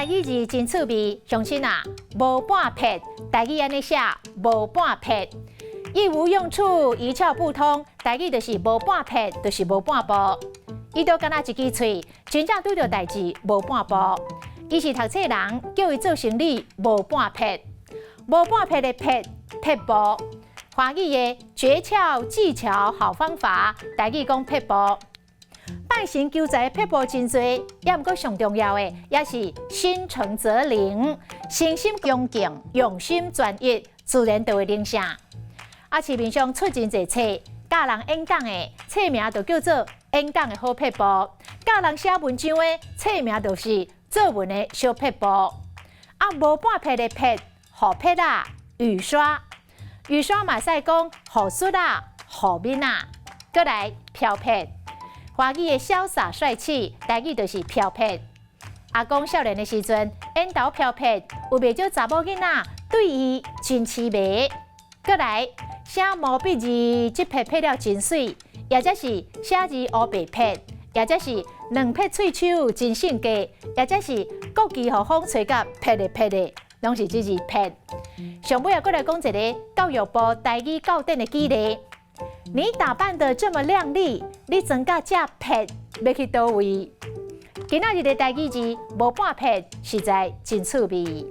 台语字真趣味，乡亲啊，无半撇，台语安尼写，无半撇。意无用处，一窍不通，台语就是无半撇，就是无半步。伊都敢若一支喙，真正拄着代志无半步。伊是读册人，叫伊做生理无半撇，无半撇的撇撇步。华语的诀窍、技巧、好方法，台语讲撇步。拜神求财的撇步真多，也毋过上重要的，也是心诚则灵，诚心恭敬，用心专一，自然就会灵性。市面上出真侪册，教人演讲的册名就叫做演讲的好撇步，教人写文章的册名就是作文的小撇步。无半撇的撇，好撇啊，雨刷。雨刷嘛使讲雨水啊，雨面啊，再来飘撇。华语的潇洒帅气，台语就是飘撇。阿公少年的时阵，演头飘撇，有袂少查某囡仔对伊真痴迷。再来写毛笔字，即撇撇了真水，或者是写字乌白撇，或者是两撇喙手真性格，或者是国旗互风吹甲撇的撇的，拢是即字撇。上尾再来讲一个教育部台语教典的举例。你打扮得这么靓丽，你装甲这撇要去倒位？今仔日的台语字无半撇，实在真趣味。